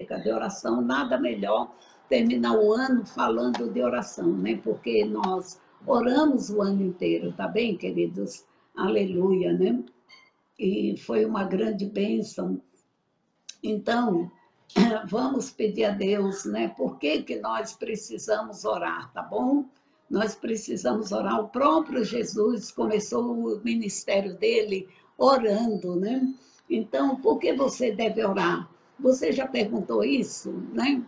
de oração, nada melhor terminar o ano falando de oração, né? Porque nós oramos o ano inteiro, tá bem, queridos? Aleluia, né? E foi uma grande bênção. Então, vamos pedir a Deus, né? Por que que nós precisamos orar, tá bom? Nós precisamos orar. O próprio Jesus começou o ministério dele orando, né? Então, por que você deve orar? Você já perguntou isso, né?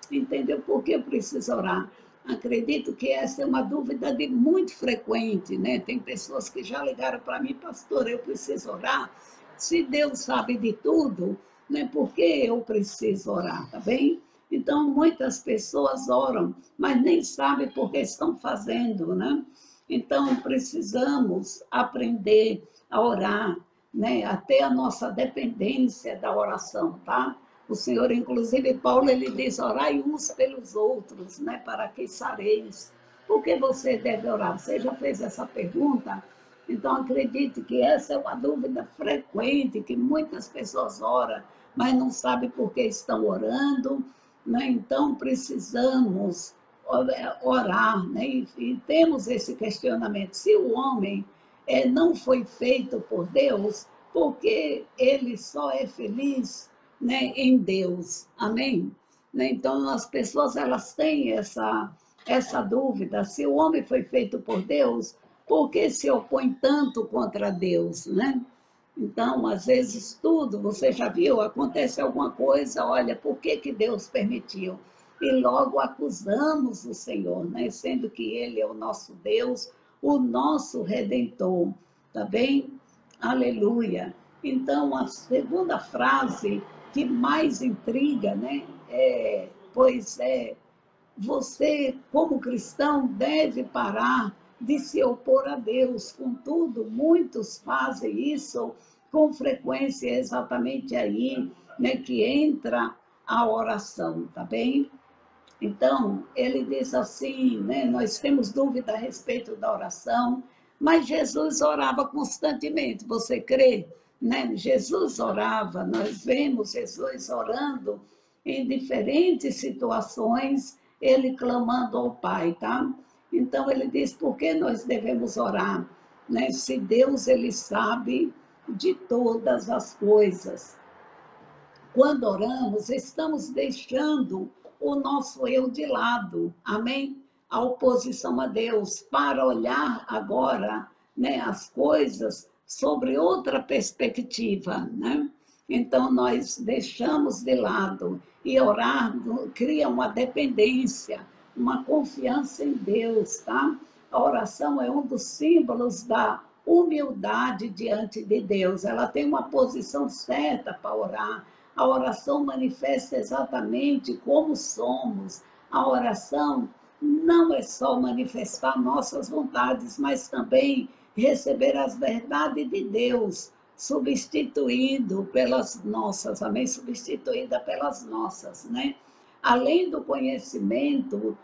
Entendeu? Por que eu preciso orar? Acredito que essa é uma dúvida de muito frequente, né? Tem pessoas que já ligaram para mim, pastor, eu preciso orar. Se Deus sabe de tudo, né? Por que eu preciso orar, tá bem? Então, muitas pessoas oram, mas nem sabem por que estão fazendo, né? Então, precisamos aprender a orar, né? Até a nossa dependência da oração, tá? O Senhor, inclusive, Paulo, ele diz, orai uns pelos outros, né? Para que sareis. Por que você deve orar? Você já fez essa pergunta? Então, acredite que essa é uma dúvida frequente, que muitas pessoas oram, mas não sabem por que estão orando, né? Então, precisamos orar, né? E temos esse questionamento. Se o homem não foi feito por Deus, porque ele só é feliz, né, em Deus. Amém? Né? Então, as pessoas elas têm essa dúvida. Se o homem foi feito por Deus, por que se opõe tanto contra Deus, né? Então, às vezes, tudo, você já viu, acontece alguma coisa, olha, por que que Deus permitiu? E logo acusamos o Senhor, né? Sendo que Ele é o nosso Deus, o nosso Redentor, tá bem? Aleluia. Então, a segunda frase que mais intriga, né? Pois é, você, como cristão, deve parar de se opor a Deus. Contudo, muitos fazem isso com frequência, é exatamente aí, né, que entra a oração, tá bem? Então, ele diz assim, né, nós temos dúvida a respeito da oração, mas Jesus orava constantemente, você crê? Né? Jesus orava, nós vemos Jesus orando em diferentes situações, ele clamando ao Pai, tá? Então, ele diz, por que nós devemos orar? Né? Se Deus, ele sabe de todas as coisas. Quando oramos, estamos deixando o nosso eu de lado, amém? A oposição a Deus, para olhar agora, né, as coisas sobre outra perspectiva, né? Então, nós deixamos de lado e orar cria uma dependência, uma confiança em Deus, tá? A oração é um dos símbolos da humildade diante de Deus. Ela tem uma posição certa para orar. A oração manifesta exatamente como somos. A oração não é só manifestar nossas vontades, mas também receber as verdades de Deus, substituído pelas nossas, amém? Substituída pelas nossas, né? Além do conhecimento,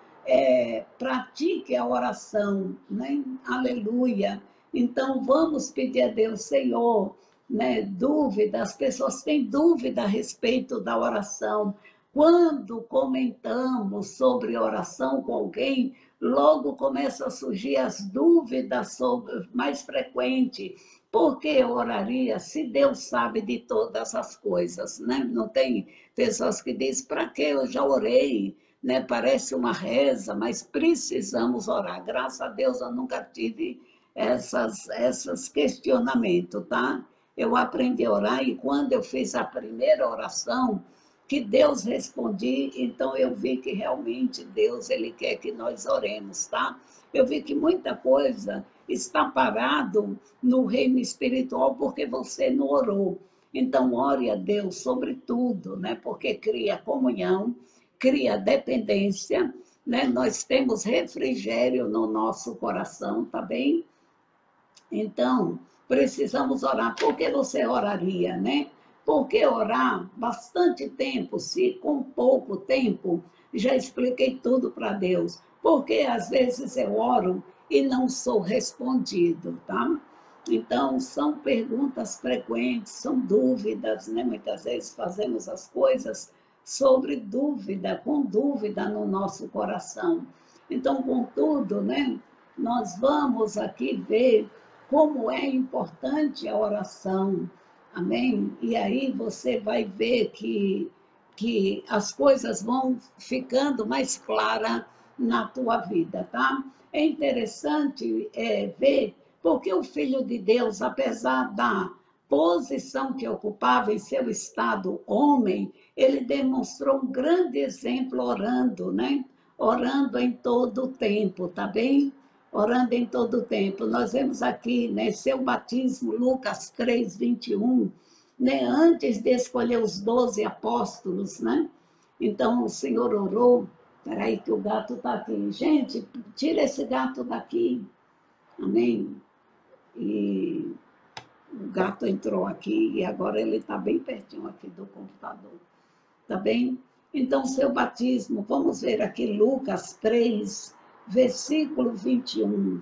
pratique a oração, né? Aleluia. Então, vamos pedir a Deus, Senhor, né, dúvida, as pessoas têm dúvida a respeito da oração. Quando comentamos sobre oração com alguém, logo começam a surgir as dúvidas sobre, mais frequente. Por que eu oraria se Deus sabe de todas as coisas? Né? Não tem pessoas que dizem, para que eu já orei? Né? Parece uma reza, mas precisamos orar. Graças a Deus eu nunca tive esses questionamentos, tá? Eu aprendi a orar e quando eu fiz a primeira oração, que Deus respondi, então eu vi que realmente Deus, ele quer que nós oremos, tá? Eu vi que muita coisa está parado no reino espiritual porque você não orou. Então, ore a Deus sobre tudo, né? Porque cria comunhão, cria dependência, né? Nós temos refrigério no nosso coração, tá bem? Então, precisamos orar. Por que você oraria, né? Por que orar bastante tempo, se com pouco tempo já expliquei tudo para Deus? Porque às vezes eu oro e não sou respondido, tá? Então, são perguntas frequentes, são dúvidas, né? Muitas vezes fazemos as coisas sobre dúvida, com dúvida no nosso coração. Então, contudo, né, nós vamos aqui ver como é importante a oração, amém? E aí você vai ver que as coisas vão ficando mais claras na tua vida, tá? É interessante ver porque o Filho de Deus, apesar da posição que ocupava em seu estado homem, ele demonstrou um grande exemplo orando, né? Orando em todo o tempo, tá bem? Orando em todo o tempo. Nós vemos aqui, né, seu batismo, Lucas 3:21, né, antes de escolher os 12 apóstolos, né? Então o Senhor orou. Peraí, que o gato está aqui. Gente, tira esse gato daqui. Amém? E o gato entrou aqui e agora ele está bem pertinho aqui do computador. Tá bem? Então, seu batismo, vamos ver aqui Lucas 3, versículo 21.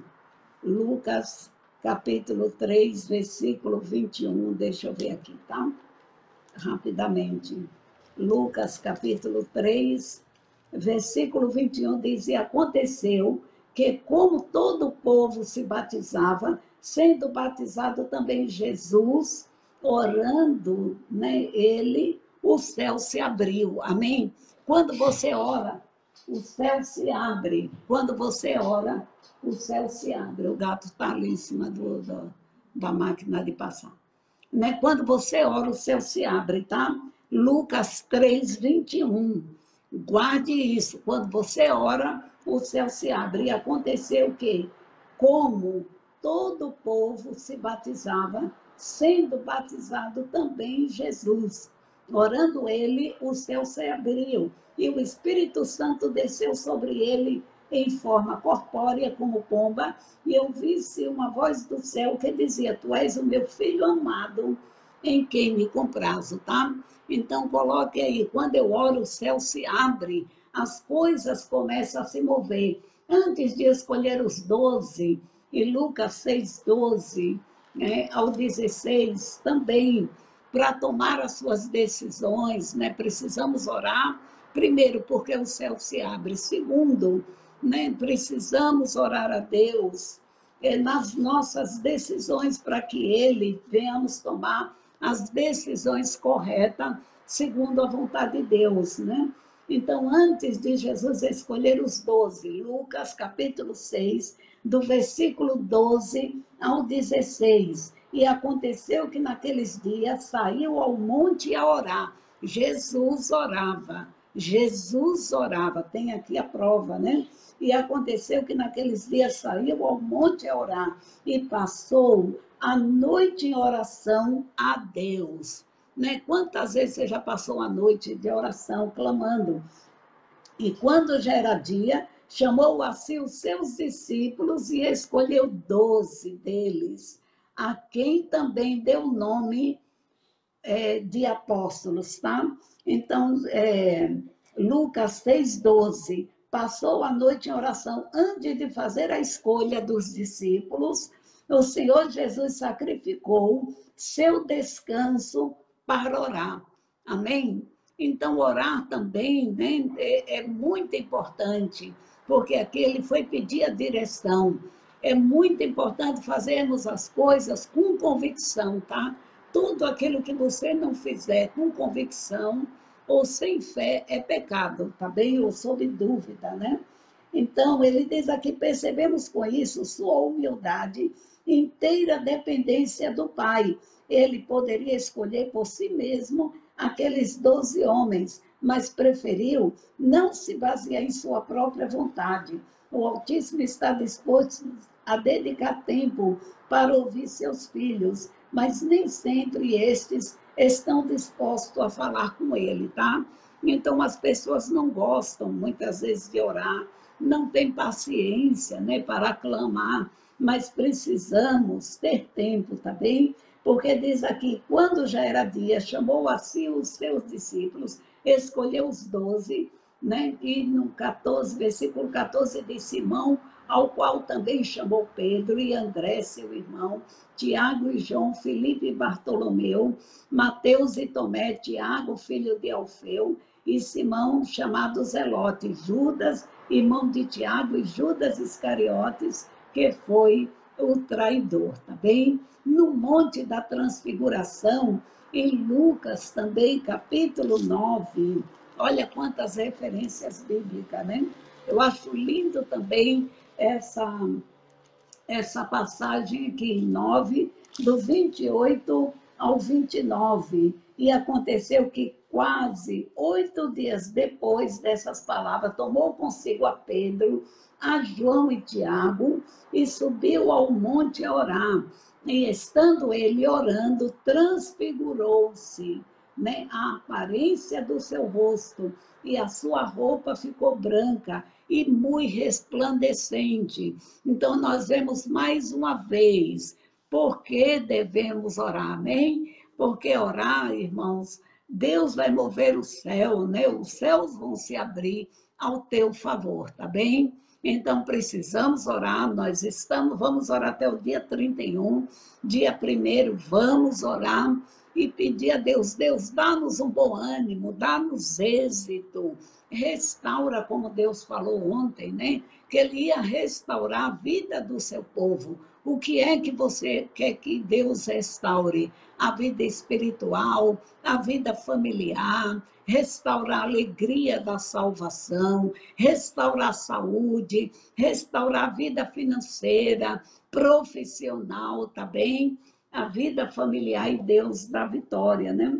Lucas, capítulo 3, versículo 21. Deixa eu ver aqui, tá? Rapidamente. Lucas, capítulo 3, versículo 21 diz: E aconteceu que, como todo o povo se batizava, sendo batizado também Jesus, orando, né, ele, o céu se abriu. Amém? Quando você ora, o céu se abre. Quando você ora, o céu se abre. O gato está ali em cima da máquina de passar. Né? Quando você ora, o céu se abre, tá? Lucas 3, 21. Guarde isso. Quando você ora, o céu se abre. E aconteceu o quê? Como todo o povo se batizava, sendo batizado também Jesus. Orando ele, o céu se abriu. E o Espírito Santo desceu sobre ele em forma corpórea, como pomba, e eu vi-se uma voz do céu que dizia: Tu és o meu filho amado, em quem me comprazo, tá? Então, coloque aí, quando eu oro, o céu se abre, as coisas começam a se mover. Antes de escolher os 12, em Lucas 6:12, né, ao 16, também, para tomar as suas decisões, né, precisamos orar, primeiro, porque o céu se abre. Segundo, né, precisamos orar a Deus nas nossas decisões para que Ele venhamos tomar as decisões corretas segundo a vontade de Deus, né? Então, antes de Jesus escolher os 12, Lucas capítulo 6, do versículo 12 ao 16, e aconteceu que naqueles dias saiu ao monte a orar. Jesus orava, tem aqui a prova, né? E aconteceu que naqueles dias saiu ao monte a orar e passou a noite em oração a Deus. Né? Quantas vezes você já passou a noite de oração, clamando? E quando já era dia, chamou a si os seus discípulos e escolheu 12 deles, a quem também deu o nome de apóstolos, tá? Então, Lucas 6:12, passou a noite em oração antes de fazer a escolha dos discípulos. O Senhor Jesus sacrificou seu descanso para orar. Amém? Então, orar também, né, é muito importante, porque aqui ele foi pedir a direção. É muito importante fazermos as coisas com convicção, tá? Tudo aquilo que você não fizer com convicção ou sem fé é pecado, tá bem? Ou sob dúvida, né? Então, ele diz aqui: percebemos com isso sua humildade, inteira dependência do Pai. Ele poderia escolher por si mesmo aqueles 12 homens, mas preferiu não se basear em sua própria vontade. O Altíssimo está disposto a dedicar tempo para ouvir seus filhos, mas nem sempre estes estão dispostos a falar com ele, tá? Então, as pessoas não gostam, muitas vezes, de orar, não têm paciência, né, para clamar, mas precisamos ter tempo, tá bem? Porque diz aqui, quando já era dia, chamou a si os seus discípulos, escolheu os 12, né? E no 14, versículo 14, diz: Simão, ao qual também chamou Pedro e André, seu irmão, Tiago e João, Filipe e Bartolomeu, Mateus e Tomé, Tiago, filho de Alfeu, e Simão, chamado Zelote, Judas, irmão de Tiago, e Judas Iscariotes, que foi o traidor, tá bem? No Monte da Transfiguração, em Lucas também, capítulo 9, olha quantas referências bíblicas, né? Eu acho lindo também essa passagem aqui em 9, do 28 ao 29. E aconteceu que quase 8 dias depois dessas palavras, tomou consigo a Pedro, a João e Tiago, e subiu ao monte a orar. E estando ele orando, transfigurou-se, né, a aparência do seu rosto, e a sua roupa ficou branca e muito resplandecente. Então, nós vemos mais uma vez por que devemos orar, amém? Porque orar, irmãos, Deus vai mover o céu, né? Os céus vão se abrir ao teu favor, tá bem? Então, precisamos orar, vamos orar até o dia 31, dia 1º, vamos orar e pedir a Deus, Deus, dá-nos um bom ânimo, dá-nos êxito, restaura, como Deus falou ontem, né? Que Ele ia restaurar a vida do seu povo. O que é que você quer que Deus restaure? A vida espiritual, a vida familiar, restaurar a alegria da salvação, restaurar a saúde, restaurar a vida financeira, profissional, tá bem? A vida familiar e Deus dá vitória, né?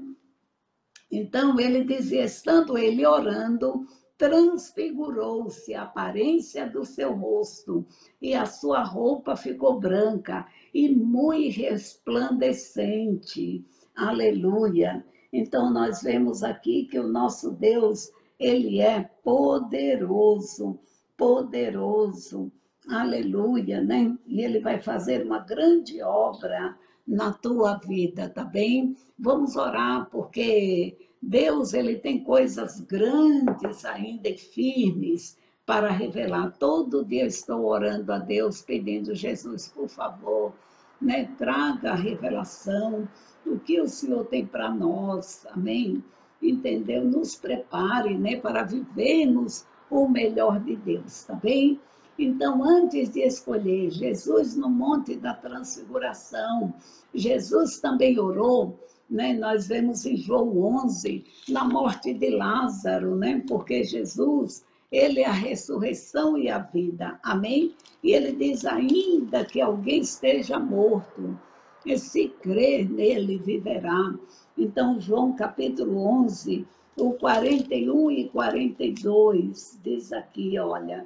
Então, ele dizia, estando ele orando, transfigurou-se a aparência do seu rosto, e a sua roupa ficou branca e muito resplandecente. Aleluia! Então, nós vemos aqui que o nosso Deus, ele é poderoso, poderoso. Aleluia, né? E ele vai fazer uma grande obra na tua vida, tá bem? Vamos orar, porque Deus, ele tem coisas grandes ainda e firmes para revelar. Todo dia estou orando a Deus, pedindo, Jesus, por favor, né, traga a revelação, o que o Senhor tem para nós, amém? Entendeu? Nos prepare, né, para vivermos o melhor de Deus, tá bem? Então, antes de escolher Jesus no Monte da Transfiguração, Jesus também orou, né? Nós vemos em João 11, na morte de Lázaro, né? Porque Jesus, ele é a ressurreição e a vida, amém? E ele diz, ainda que alguém esteja morto, e se crer nele, viverá. Então, João capítulo 11, o 41 e 42, diz aqui, olha,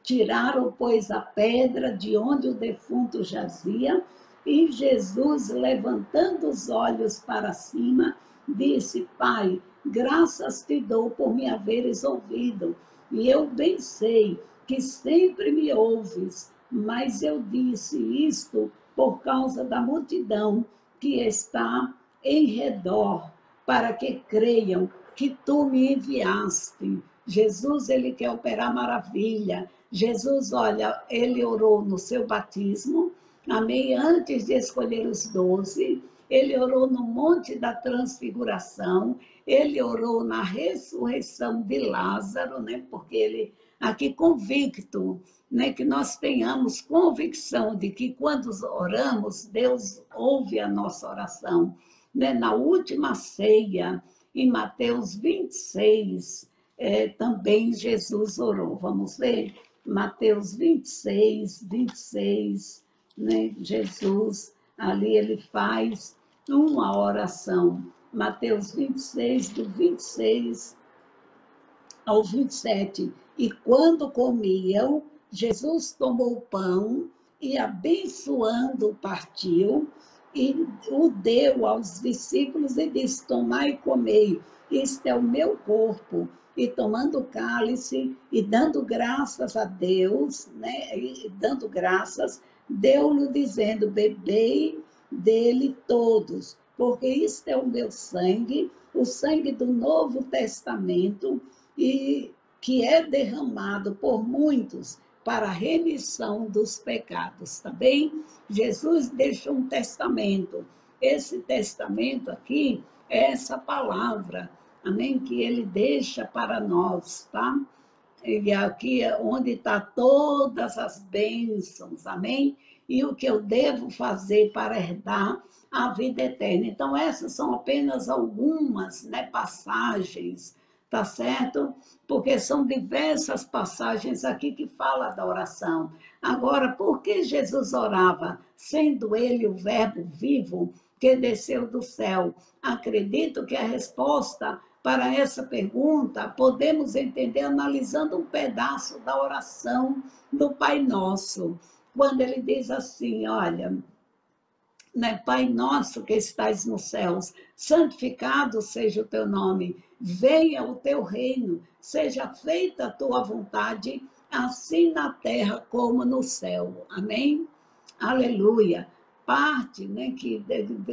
tiraram, pois, a pedra de onde o defunto jazia, e Jesus, levantando os olhos para cima, disse, Pai, graças te dou por me haveres ouvido, e eu bem sei que sempre me ouves, mas eu disse isto por causa da multidão que está em redor, para que creiam que tu me enviaste. Jesus, ele quer operar maravilha. Jesus, olha, ele orou no seu batismo, amém? Antes de escolher os 12, ele orou no Monte da Transfiguração, ele orou na ressurreição de Lázaro, né? Porque ele, aqui convicto, né? Que nós tenhamos convicção de que quando oramos, Deus ouve a nossa oração, né? Na última ceia, em Mateus 26, também Jesus orou. Vamos ver? Mateus 26, né? Jesus, ali ele faz uma oração. Mateus 26, do 26 ao 27. E quando comiam, Jesus tomou o pão e, abençoando, partiu e o deu aos discípulos e disse, tomai e comei, isto é o meu corpo. E tomando o cálice e dando graças a Deus, né, e dando graças, deu-lhe dizendo, bebei dele todos, porque isto é o meu sangue, o sangue do Novo Testamento, e que é derramado por muitos para a remissão dos pecados, tá bem? Jesus deixou um testamento. Esse testamento aqui é essa palavra, amém? Que Ele deixa para nós, tá? E aqui é onde está todas as bênçãos, amém? E o que eu devo fazer para herdar a vida eterna. Então, essas são apenas algumas, né, passagens, tá certo? Porque são diversas passagens aqui que fala da oração. Agora, por que Jesus orava, sendo ele o Verbo vivo que desceu do céu? Acredito que a resposta para essa pergunta podemos entender analisando um pedaço da oração do Pai Nosso, quando ele diz assim, olha, né, Pai nosso que estás nos céus, santificado seja o teu nome, venha o teu reino, seja feita a tua vontade, assim na terra como no céu. Amém? Aleluia. Parte, né, que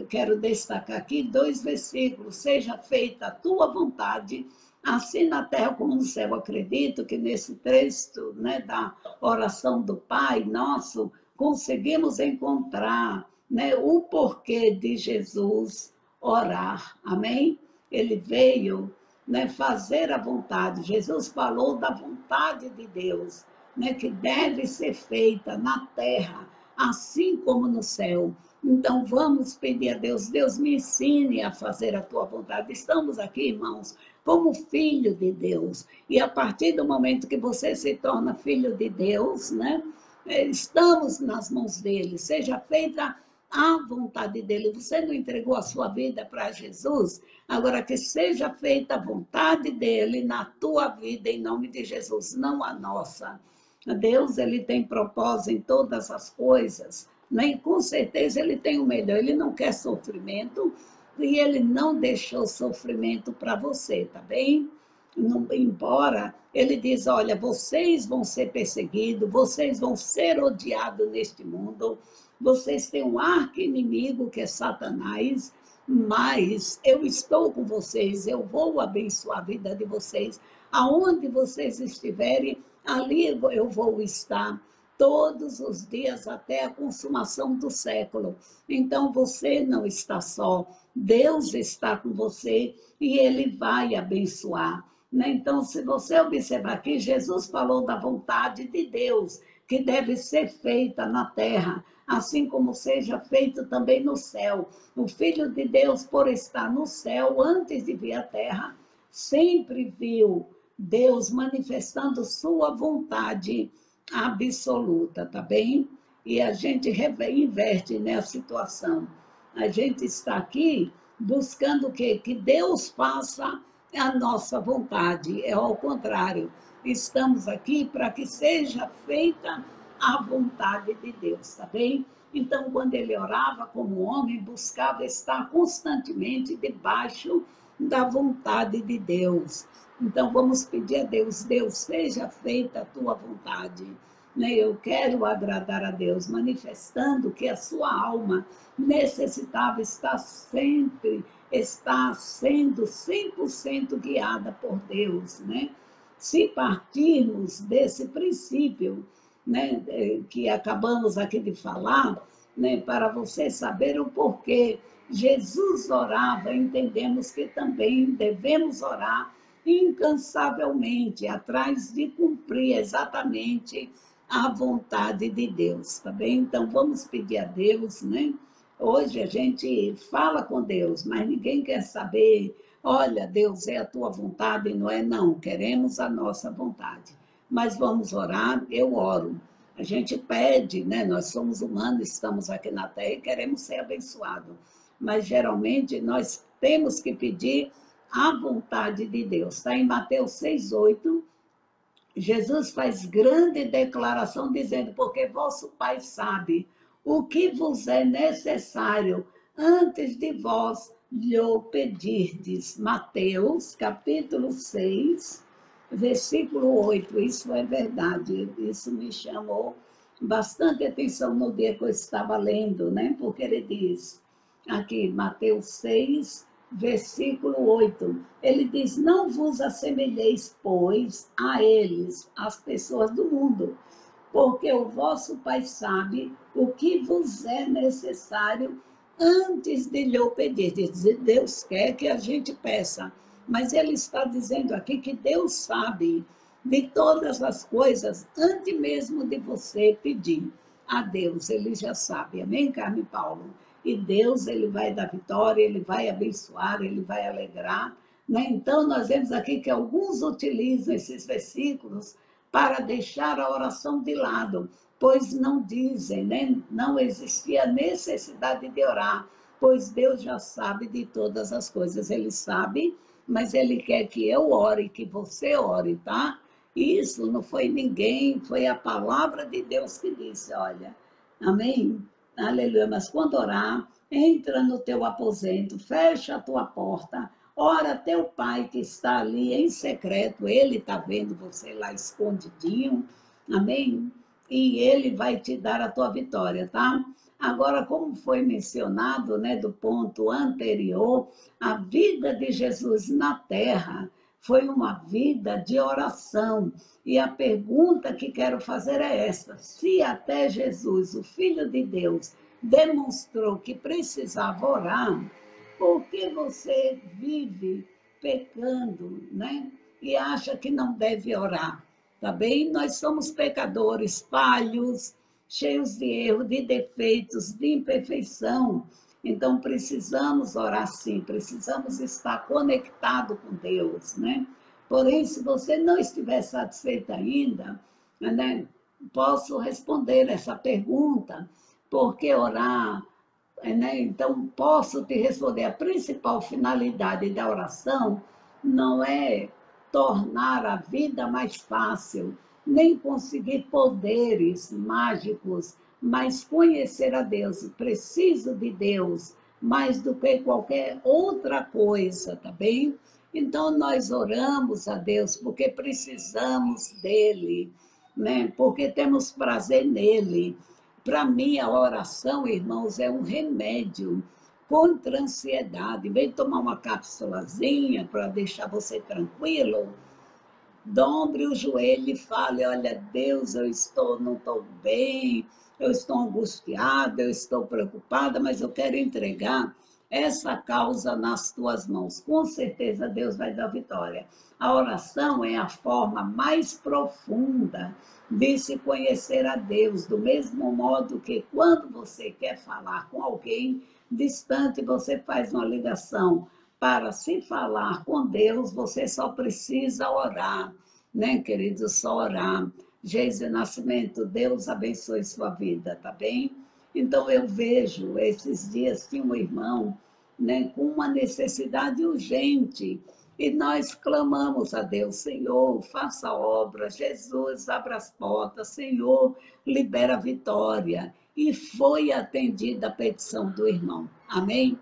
quero destacar aqui, 2 versículos. Seja feita a tua vontade, assim na terra como no céu. Acredito que nesse texto, né, da oração do Pai Nosso, conseguimos encontrar, né, o porquê de Jesus orar. Amém? Ele veio, né, fazer a vontade. Jesus falou da vontade de Deus, né, que deve ser feita na terra, assim como no céu. Então vamos pedir a Deus, Deus me ensine a fazer a tua vontade. Estamos aqui, irmãos, como filho de Deus. E a partir do momento que você se torna filho de Deus, né, estamos nas mãos dele. Seja feita a vontade dele. Você não entregou a sua vida para Jesus? Agora que seja feita a vontade dele na tua vida, em nome de Jesus, não a nossa. Deus, ele tem propósito em todas as coisas, né? E com certeza ele tem o melhor. Ele não quer sofrimento e ele não deixou sofrimento para você, tá bem? Não, embora ele diz, olha, vocês vão ser perseguidos, vocês vão ser odiados neste mundo, vocês têm um arqui-inimigo que é Satanás, mas eu estou com vocês, eu vou abençoar a vida de vocês, aonde vocês estiverem, ali eu vou estar todos os dias até a consumação do século. Então você não está só, Deus está com você e Ele vai abençoar. Né? Então, se você observar aqui, Jesus falou da vontade de Deus, que deve ser feita na terra, assim como seja feito também no céu. O Filho de Deus, por estar no céu, antes de vir à terra, sempre viu Deus manifestando sua vontade absoluta, tá bem? E a gente inverte, né, a situação. A gente está aqui buscando o quê? Que Deus faça a nossa vontade. É ao contrário. Estamos aqui para que seja feita a vontade de Deus, tá bem? Então, quando ele orava como homem, buscava estar constantemente debaixo da vontade de Deus. Então, vamos pedir a Deus, Deus, seja feita a tua vontade. Eu quero agradar a Deus, manifestando que a sua alma necessitava estar sempre, está sendo 100% guiada por Deus, né? Se partirmos desse princípio, né, que acabamos aqui de falar, né, para você saber o porquê Jesus orava, entendemos que também devemos orar incansavelmente, atrás de cumprir exatamente a vontade de Deus, tá bem? Então, vamos pedir a Deus, né? Hoje a gente fala com Deus, mas ninguém quer saber, olha, Deus, é a tua vontade, não é? Não, queremos a nossa vontade. Mas vamos orar, eu oro. A gente pede, né? Nós somos humanos, estamos aqui na Terra e queremos ser abençoados. Mas geralmente nós temos que pedir a vontade de Deus. Está em Mateus 6,8. Jesus faz grande declaração dizendo, porque vosso Pai sabe o que vos é necessário antes de vós lhe pedirdes. Mateus, capítulo 6, versículo 8. Isso é verdade, isso me chamou bastante atenção no dia que eu estava lendo, né? Porque ele diz, aqui, Mateus 6, versículo 8, ele diz, não vos assemelheis, pois, a eles, as pessoas do mundo, porque o vosso Pai sabe o que vos é necessário antes de lhe pedir. Deus quer que a gente peça Mas ele está dizendo aqui que Deus sabe de todas as coisas antes mesmo de você pedir a Deus. Ele já sabe. Amém, Carmen e Paulo? E Deus, ele vai dar vitória, ele vai abençoar, ele vai alegrar. Né? Então, nós vemos aqui que alguns utilizam esses versículos para deixar a oração de lado, pois não dizem, né? Não existia necessidade de orar, pois Deus já sabe de todas as coisas. Ele sabe, mas ele quer que eu ore, que você ore, tá? Isso não foi ninguém, foi a palavra de Deus que disse, olha, amém? Aleluia, mas quando orar, entra no teu aposento, fecha a tua porta, ora teu pai que está ali em secreto, ele está vendo você lá escondidinho, amém? E ele vai te dar a tua vitória, tá? Agora, como foi mencionado, né, do ponto anterior, a vida de Jesus na terra foi uma vida de oração. E a pergunta que quero fazer é esta: se até Jesus, o Filho de Deus, demonstrou que precisava orar, por que você vive pecando, né? E acha que não deve orar? Tá bem? Nós somos pecadores, falhos, cheios de erro, de defeitos, de imperfeição. Então, precisamos orar sim, precisamos estar conectado com Deus, né? Porém, se você não estiver satisfeito ainda, né, posso responder essa pergunta, por que orar? Né? Então, posso te responder, a principal finalidade da oração não é tornar a vida mais fácil, nem conseguir poderes mágicos, mas conhecer a Deus. Preciso de Deus mais do que qualquer outra coisa, tá bem? Então, nós oramos a Deus porque precisamos dele, né? Porque temos prazer nele. Para mim, a oração, irmãos, é um remédio contra a ansiedade. Em vez de tomar uma cápsulazinha para deixar você tranquilo, dobre o joelho e fale: olha, Deus, não estou bem, eu estou angustiada, eu estou preocupada, mas eu quero entregar essa causa nas tuas mãos. Com certeza Deus vai dar vitória. A oração é a forma mais profunda de se conhecer a Deus, do mesmo modo que quando você quer falar com alguém distante, você faz uma ligação. Para se falar com Deus, você só precisa orar, né, querido? Só orar. Geise Nascimento, Deus abençoe sua vida, tá bem? Então, eu vejo, esses dias tinha um irmão, né, com uma necessidade urgente, e nós clamamos a Deus: Senhor, faça a obra, Jesus, abra as portas, Senhor, libera a vitória. E foi atendida a petição do irmão. Amém?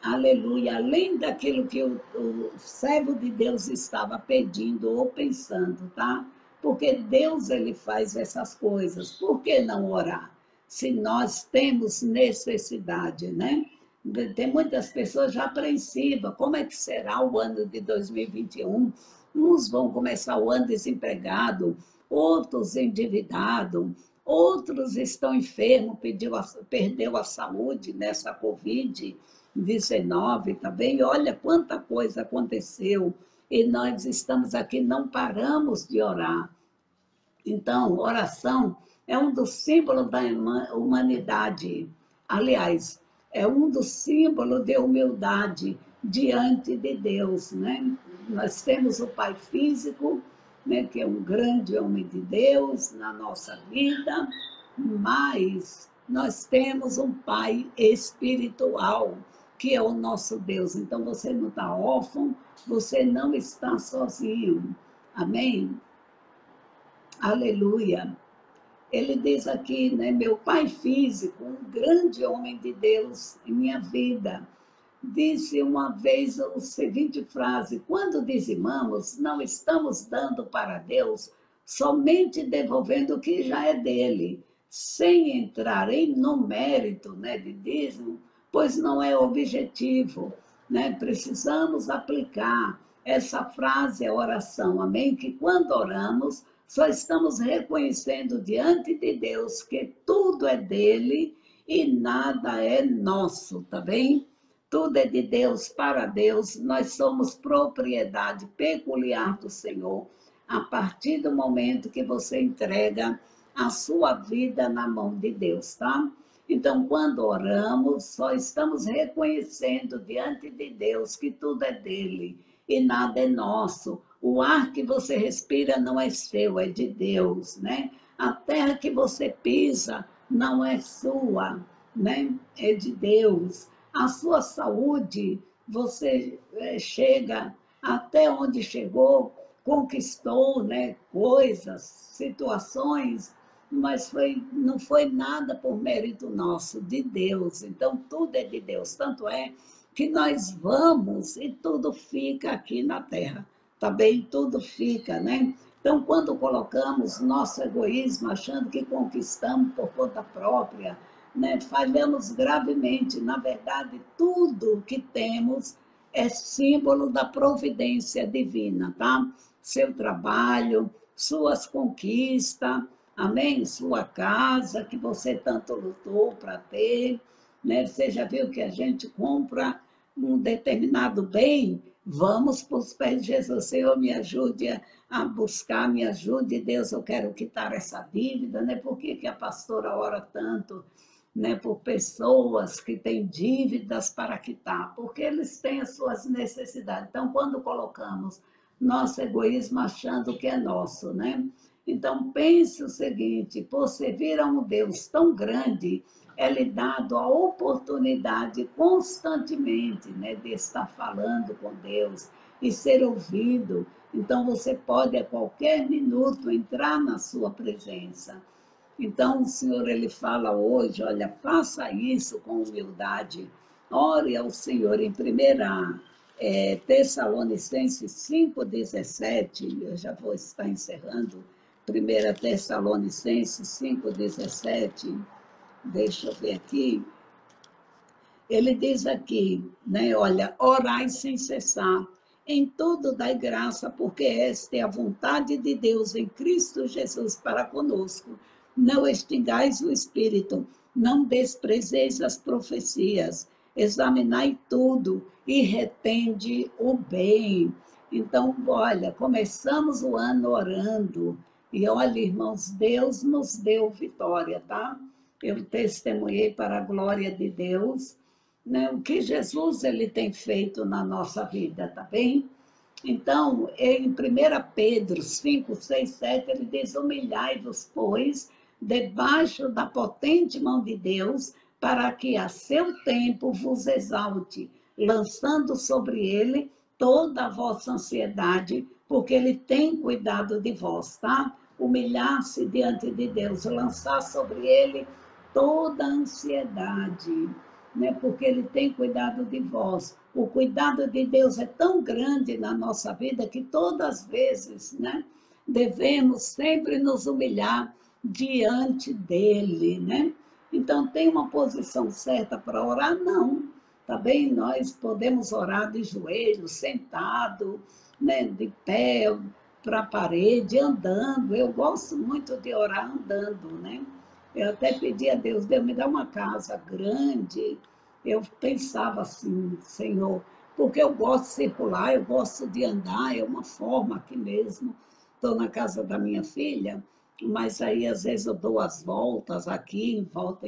Aleluia, além daquilo que o servo de Deus estava pedindo ou pensando, tá? Porque Deus, ele faz essas coisas, por que não orar? Se nós temos necessidade, né? Tem muitas pessoas já apreensivas, como é que será o ano de 2021? Uns vão começar o ano desempregado, outros endividados, outros estão enfermos, perdeu a saúde nessa Covid-19, tá bem? Olha quanta coisa aconteceu e nós estamos aqui, não paramos de orar. Então, oração é um dos símbolos da humanidade. Aliás, é um dos símbolos de humildade diante de Deus, né? Nós temos o Pai físico, né, que é um grande homem de Deus na nossa vida, mas nós temos um Pai espiritual, que é o nosso Deus. Então, você não está órfão, você não está sozinho. Amém? Aleluia. Ele diz aqui, né, meu pai físico, um grande homem de Deus em minha vida, disse uma vez a seguinte frase: quando dizimamos, não estamos dando para Deus, somente devolvendo o que já é dele, sem entrar no mérito, né, de dízimo, pois não é objetivo, né? Precisamos aplicar essa frase à oração, amém? Que quando oramos, só estamos reconhecendo diante de Deus que tudo é dele e nada é nosso, tá bem? tudo é de Deus, para Deus, nós somos propriedade peculiar do Senhor, a partir do momento que você entrega a sua vida na mão de Deus, tá? Então, quando oramos, só estamos reconhecendo diante de Deus que tudo é dele e nada é nosso. O ar que você respira não é seu, é de Deus, né? A terra que você pisa não é sua, né? É de Deus. A sua saúde, você chega até onde chegou, conquistou, né? Coisas, situações, mas não foi nada por mérito nosso, de Deus. Então, tudo é de Deus. Tanto é que nós vamos e tudo fica aqui na terra. Também tudo fica, né? Então, quando colocamos nosso egoísmo, achando que conquistamos por conta própria, né, falhamos gravemente. Na verdade, tudo que temos é símbolo da providência divina, tá? Seu trabalho, suas conquistas, amém? Sua casa, que você tanto lutou para ter, né? Você já viu que a gente compra um determinado bem, vamos para os pés de Jesus, Senhor, me ajude a buscar, me ajude, Deus, eu quero quitar essa dívida, né? Por que a pastora ora tanto, né, por pessoas que têm dívidas para quitar? Porque eles têm as suas necessidades. Então, quando colocamos nosso egoísmo achando que é nosso, né? Então, pense o seguinte: por servir a um Deus tão grande, é lhe dado a oportunidade constantemente, né, de estar falando com Deus e ser ouvido. Então, você pode a qualquer minuto entrar na sua presença. Então, o Senhor, ele fala hoje, olha, faça isso com humildade. Ore ao Senhor em 1 Tessalonicenses 5,17, eu já vou estar encerrando, 1 Tessalonicenses 5,17, deixa eu ver aqui, ele diz aqui, né, olha, orai sem cessar, em tudo dai graça, porque esta é a vontade de Deus em Cristo Jesus para conosco. Não extingais o Espírito, não desprezeis as profecias, examinai tudo e retende o bem. Então, olha, começamos o ano orando, e olha, irmãos, Deus nos deu vitória, tá? Eu testemunhei para a glória de Deus, né, o que Jesus ele tem feito na nossa vida, tá bem? Então, em 1 Pedro 5, 6, 7, ele diz: humilhai-vos, pois, debaixo da potente mão de Deus, para que a seu tempo vos exalte, lançando sobre ele toda a vossa ansiedade, porque ele tem cuidado de vós, tá? Humilhar-se diante de Deus, lançar sobre ele toda a ansiedade, né? Porque ele tem cuidado de vós. O cuidado de Deus é tão grande na nossa vida que todas as vezes, né, devemos sempre nos humilhar diante dele, né? Então, tem uma posição certa para orar? Não. Tá bem? Nós podemos orar de joelho, sentado, né, de pé, para a parede, andando. Eu gosto muito de orar andando, né? Eu até pedi a Deus, Deus me dá uma casa grande. Eu pensava assim, Senhor, porque eu gosto de circular, eu gosto de andar, é uma forma aqui mesmo. Estou na casa da minha filha, mas aí às vezes eu dou as voltas aqui, em volta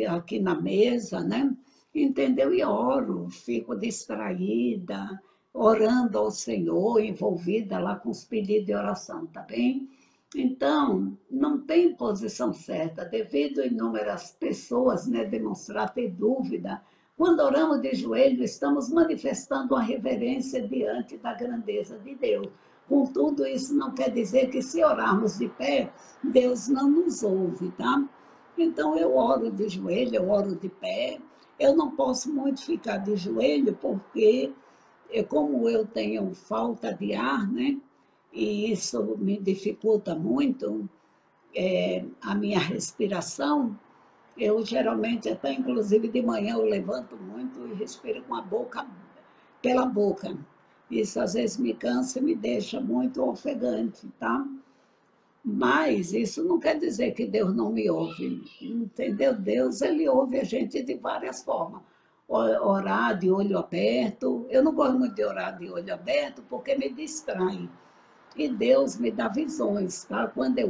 aqui na mesa, né? Entendeu? E oro, fico distraída, orando ao Senhor, envolvida lá com os pedidos de oração, tá bem? Então, não tem posição certa, devido a inúmeras pessoas, né, demonstrar ter dúvida. Quando oramos de joelho, estamos manifestando uma reverência diante da grandeza de Deus. Contudo, isso não quer dizer que se orarmos de pé, Deus não nos ouve, tá? Então, eu oro de joelho, eu oro de pé. Eu não posso muito ficar de joelho, porque, como eu tenho falta de ar, né? E isso me dificulta muito a minha respiração. Eu geralmente, até inclusive de manhã, eu levanto muito e respiro com a boca, pela boca. Isso às vezes me cansa e me deixa muito ofegante, tá? Mas isso não quer dizer que Deus não me ouve, entendeu? Deus, ele ouve a gente de várias formas. orar de olho aberto. Eu não gosto muito de orar de olho aberto porque me distrai. E Deus me dá visões, tá? Quando eu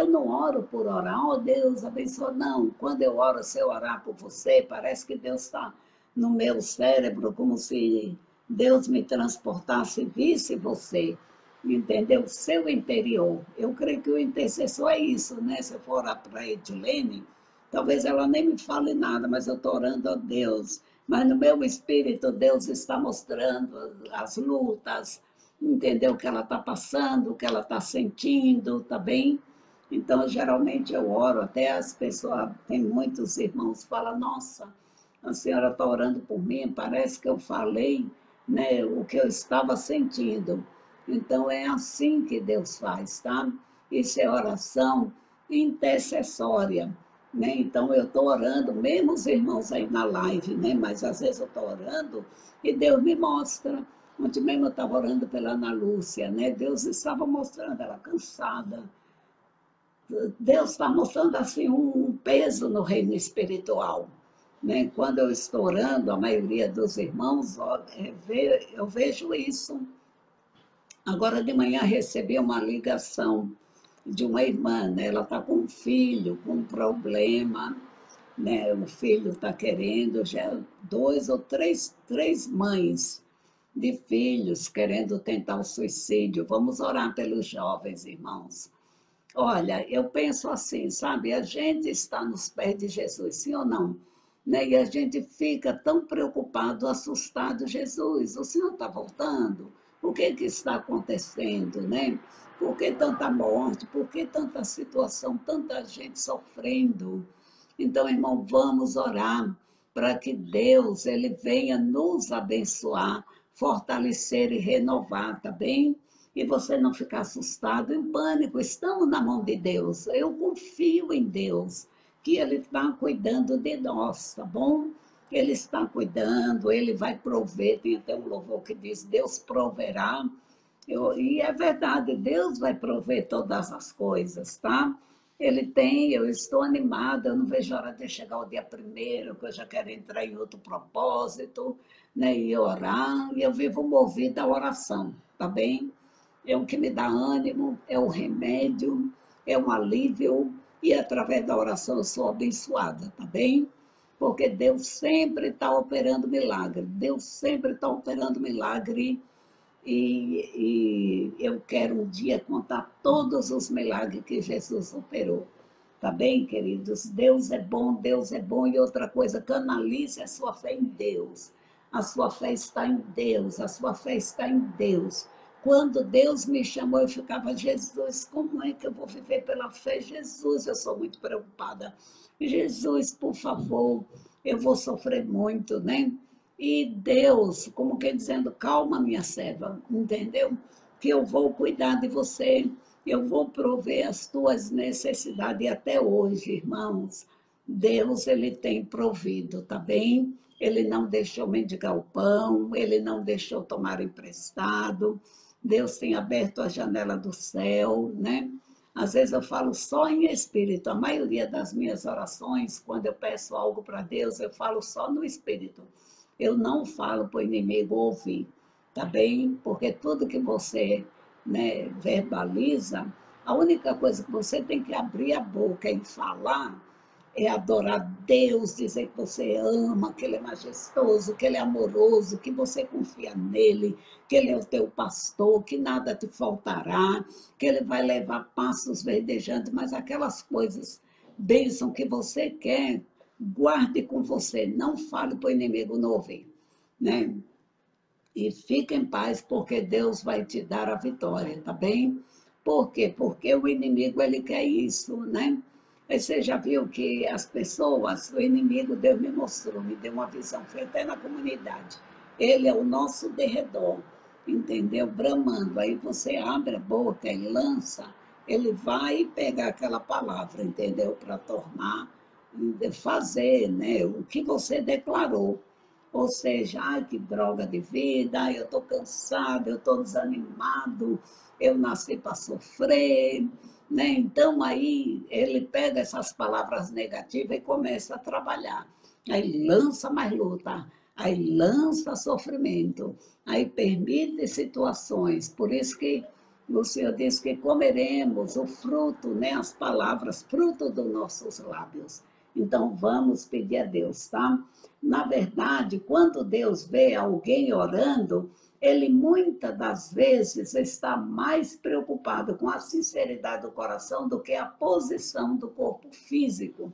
não oro por orar, oh Deus, abençoa, não. Quando eu oro, se eu orar por você, parece que Deus está no meu cérebro, como se Deus me transportasse e visse você, entendeu? O seu interior. Eu creio que o intercessor é isso, né? Se eu for orar para a Edilene, talvez ela nem me fale nada, mas eu estou orando a Deus. Mas no meu espírito, Deus está mostrando as lutas, entendeu? O que ela está passando, o que ela está sentindo, tá bem? Então, geralmente eu oro, até as pessoas, tem muitos irmãos que falam, nossa, a senhora está orando por mim, parece que eu falei, né, o que eu estava sentindo. Então, é assim que Deus faz, tá? Isso é oração intercessória, né? Então, eu estou orando, mesmo os irmãos aí na live, né? Mas às vezes eu estou orando e Deus me mostra. Ontem mesmo eu estava orando pela Ana Lúcia, né? Deus estava mostrando ela cansada. Deus está mostrando assim um peso no reino espiritual, né? Quando eu estou orando, a maioria dos irmãos, eu vejo isso. Agora de manhã recebi uma ligação de uma irmã, né? Ela está com um filho, com um problema, né? O filho está querendo, já dois ou três mães de filhos querendo tentar o suicídio. Vamos orar pelos jovens, irmãos. Olha, eu penso assim, sabe? A gente está nos pés de Jesus, sim ou não? Né? E a gente fica tão preocupado, assustado. Jesus, o Senhor está voltando? O que está acontecendo, né? Por que tanta morte? Por que tanta situação, tanta gente sofrendo? Então, irmão, vamos orar para que Deus ele venha nos abençoar, fortalecer e renovar, tá bem? E você não ficar assustado, em pânico, estamos na mão de Deus. Eu confio em Deus, que Ele está cuidando de nós, tá bom? Ele está cuidando, Ele vai prover. Tem até um louvor que diz: Deus proverá. E é verdade, Deus vai prover todas as coisas, tá? Ele tem, eu estou animada, eu não vejo a hora de chegar o dia primeiro, que eu já quero entrar em outro propósito, né? E orar, e eu vivo movida à oração, tá bem? É o que me dá ânimo, é o remédio, é um alívio, e através da oração eu sou abençoada, tá bem? Porque Deus sempre está operando milagre, Deus sempre está operando milagre, e eu quero um dia contar todos os milagres que Jesus operou. Tá bem, queridos? Deus é bom, e outra coisa, canalize a sua fé em Deus. A sua fé está em Deus, a sua fé está em Deus. Quando Deus me chamou, eu ficava, Jesus, como é que eu vou viver pela fé? Jesus, eu sou muito preocupada. Jesus, por favor, eu vou sofrer muito, né? E Deus, como que dizendo, calma, minha serva, entendeu? Que eu vou cuidar de você, eu vou prover as tuas necessidades. E até hoje, irmãos, Deus, ele tem provido, tá bem? Ele não deixou mendigar o pão, ele não deixou tomar emprestado. Deus tem aberto a janela do céu, né? Às vezes eu falo só em espírito. A maioria das minhas orações, quando eu peço algo para Deus, eu falo só no espírito. Eu não falo para o inimigo ouvir, tá bem? Porque tudo que você, né, verbaliza, a única coisa que você tem que abrir a boca e falar é adorar Deus, dizer que você ama, que Ele é majestoso, que Ele é amoroso, que você confia nele, que Ele é o teu pastor, que nada te faltará, que Ele vai levar passos verdejantes, mas aquelas coisas, bênção que você quer, guarde com você, não fale para o inimigo não ouvir, né? E fique em paz, porque Deus vai te dar a vitória, tá bem? Por quê? Porque o inimigo, ele quer isso, né? Aí você já viu que as pessoas, o inimigo, Deus me mostrou, me deu uma visão, foi até na comunidade. Ele é o nosso derredor, entendeu? Bramando. Aí você abre a boca e lança, ele vai pegar aquela palavra, entendeu? Para tornar, fazer, né? O que você declarou. Ou seja, ai, que droga de vida, ai, eu estou cansado, eu estou desanimado, eu nasci para sofrer, né? Então aí ele pega essas palavras negativas e começa a trabalhar. aí lança mais luta, aí lança sofrimento, aí permite situações. Por isso que o Senhor diz que comeremos o fruto, né, as palavras, fruto dos nossos lábios. Então vamos pedir a Deus, tá? Na verdade, quando Deus vê alguém orando, ele muitas das vezes está mais preocupado com a sinceridade do coração do que a posição do corpo físico.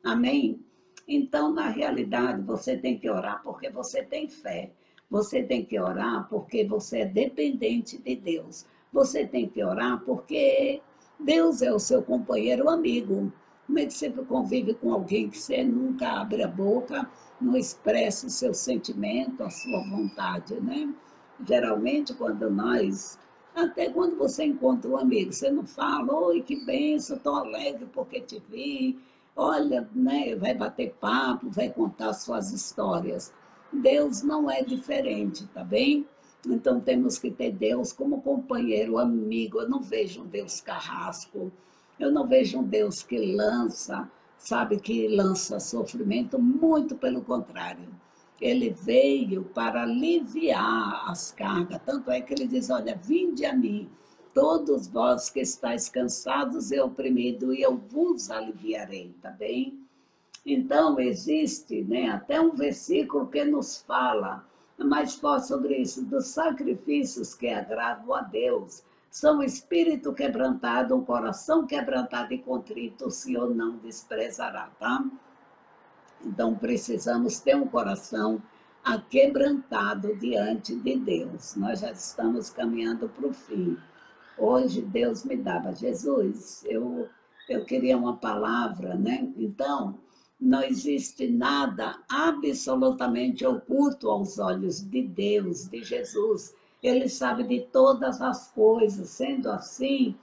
Amém? Então, na realidade, você tem que orar porque você tem fé. Você tem que orar porque você é dependente de Deus. Você tem que orar porque Deus é o seu companheiro amigo. Como é que você convive com alguém que você nunca abre a boca, não expressa o seu sentimento, a sua vontade, né? Geralmente, até quando você encontra um amigo, você não fala, oi, que benção, estou alegre porque te vi, olha, né, vai bater papo, vai contar suas histórias. Deus não é diferente, tá bem? Então temos que ter Deus como companheiro, amigo. Eu não vejo um Deus carrasco, eu não vejo um Deus que lança, sabe, que lança sofrimento, muito pelo contrário. Ele veio para aliviar as cargas, tanto é que ele diz, olha, vinde a mim, todos vós que estáis cansados e oprimidos, e eu vos aliviarei, tá bem? Então, existe, né, até um versículo que nos fala mais forte sobre isso, dos sacrifícios que agradam a Deus. São espírito quebrantado, um coração quebrantado e contrito, o Senhor não desprezará, tá? Então, precisamos ter um coração aquebrantado diante de Deus. Nós já estamos caminhando para o fim. Hoje, Deus me dava, Jesus, eu queria uma palavra, né? Então, não existe nada absolutamente oculto aos olhos de Deus, de Jesus. Ele sabe de todas as coisas. Sendo assim,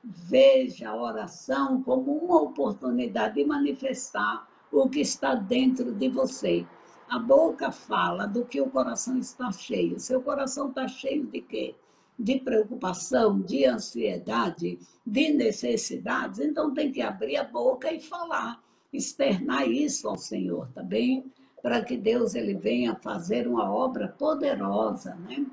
veja a oração como uma oportunidade de manifestar o que está dentro de você. A boca fala do que o coração está cheio. Seu coração está cheio de quê? De preocupação, de ansiedade, de necessidades. Então tem que abrir a boca e falar, externar isso ao Senhor, tá bem? Para que Deus ele venha fazer uma obra poderosa, né?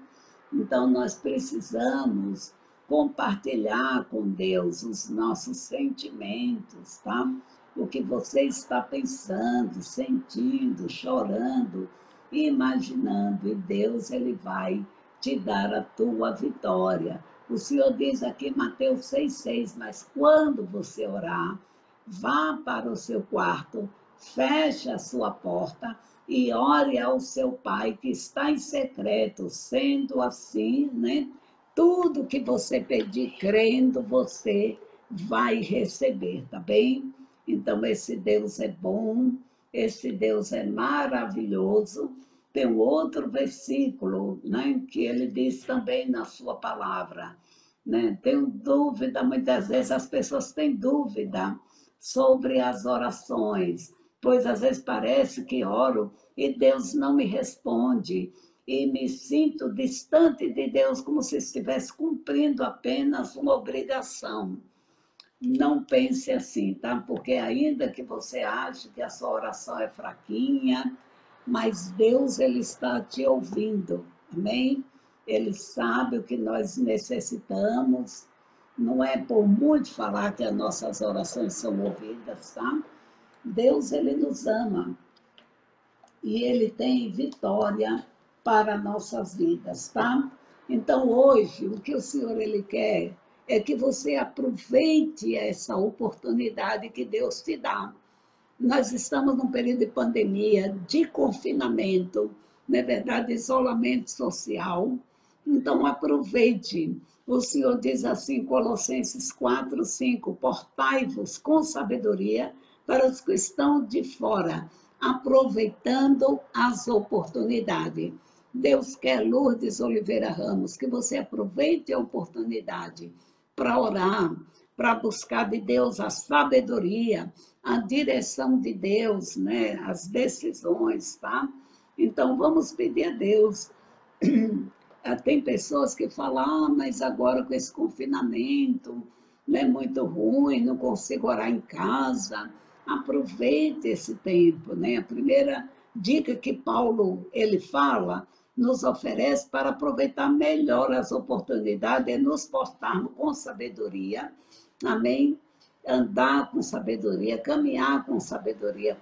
Então nós precisamos compartilhar com Deus os nossos sentimentos, tá? O que você está pensando, sentindo, chorando, imaginando, e Deus ele vai te dar a tua vitória. O Senhor diz aqui em Mateus 6,6, mas quando você orar, vá para o seu quarto, feche a sua porta e ore ao seu Pai que está em secreto. Sendo assim, né? Tudo que você pedir crendo, você vai receber, tá bem? Então, esse Deus é bom, esse Deus é maravilhoso. Tem um outro versículo, né, que ele diz também na sua palavra, né? Tenho dúvida, muitas vezes as pessoas têm dúvida sobre as orações, pois às vezes parece que oro e Deus não me responde e me sinto distante de Deus, como se estivesse cumprindo apenas uma obrigação. Não pense assim, tá? Porque ainda que você ache que a sua oração é fraquinha, mas Deus ele está te ouvindo, amém? Ele sabe o que nós necessitamos. Não é por muito falar que as nossas orações são ouvidas, tá? Deus ele nos ama e ele tem vitória para nossas vidas, tá? Então hoje o que o Senhor ele quer é que você aproveite essa oportunidade que Deus te dá. Nós estamos num período de pandemia, de confinamento, não é verdade, isolamento social. Então aproveite. O Senhor diz assim, Colossenses 4:5, portai-vos com sabedoria para os que estão de fora, aproveitando as oportunidades. Deus quer, Lourdes Oliveira Ramos, que você aproveite a oportunidade para orar, para buscar de Deus a sabedoria, a direção de Deus, né? As decisões, tá? Então vamos pedir a Deus. Tem pessoas que falam, mas agora com esse confinamento, não é muito ruim, não consigo orar em casa. Aproveite esse tempo, né? A primeira dica que Paulo ele fala, nos oferece para aproveitar melhor as oportunidades, é nos portarmos com sabedoria, amém? Andar com sabedoria, caminhar com sabedoria,